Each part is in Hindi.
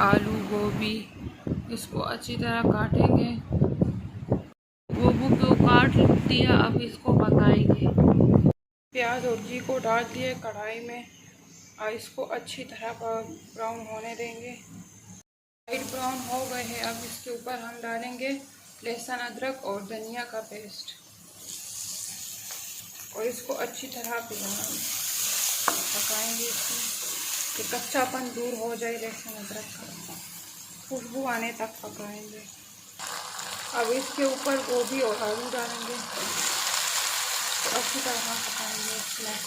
आलू गोभी, इसको अच्छी तरह काटेंगे। गोभी को काट दिया, अब इसको पकाएंगे। प्याज और घी को डाल दिए कढ़ाई में और इसको अच्छी तरह ब्राउन होने देंगे। लाइट ब्राउन हो गए हैं, अब इसके ऊपर हम डालेंगे लहसुन अदरक और धनिया का पेस्ट और इसको अच्छी तरह पकाएंगे। इसमें कच्चापन दूर हो जाए, लहसुन अदरक का खुशबू आने तक पकाएंगे। अब इसके ऊपर गोभी और आलू डालेंगे तो अच्छी तरह पकाएंगे इसमें।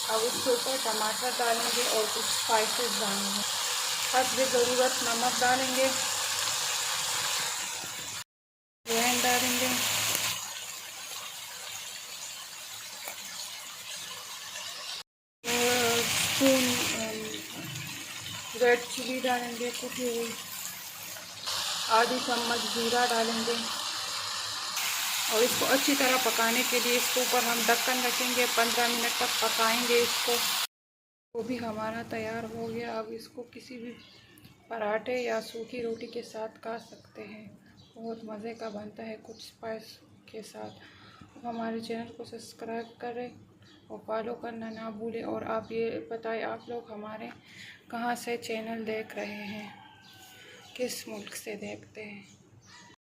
अब इसके ऊपर टमाटर डालेंगे और कुछ स्पाइसेस डालेंगे। हस्बे ज़रूरत नमक डालेंगे, अजवाइन डालेंगे, स्पून रेड चिली डालेंगे कुटी हुई, आधी चम्मच जीरा डालेंगे और इसको अच्छी तरह पकाने के लिए इसके ऊपर हम ढक्कन रखेंगे। 15 मिनट तक पकाएंगे इसको। वो भी हमारा तैयार हो गया। अब इसको किसी भी पराठे या सूखी रोटी के साथ खा सकते हैं। बहुत मज़े का बनता है कुछ स्पाइस के साथ। हमारे चैनल को सब्सक्राइब करें और फॉलो करना ना भूलें। और आप ये बताएं, आप लोग हमारे कहाँ से चैनल देख रहे हैं, किस मुल्क से देखते हैं।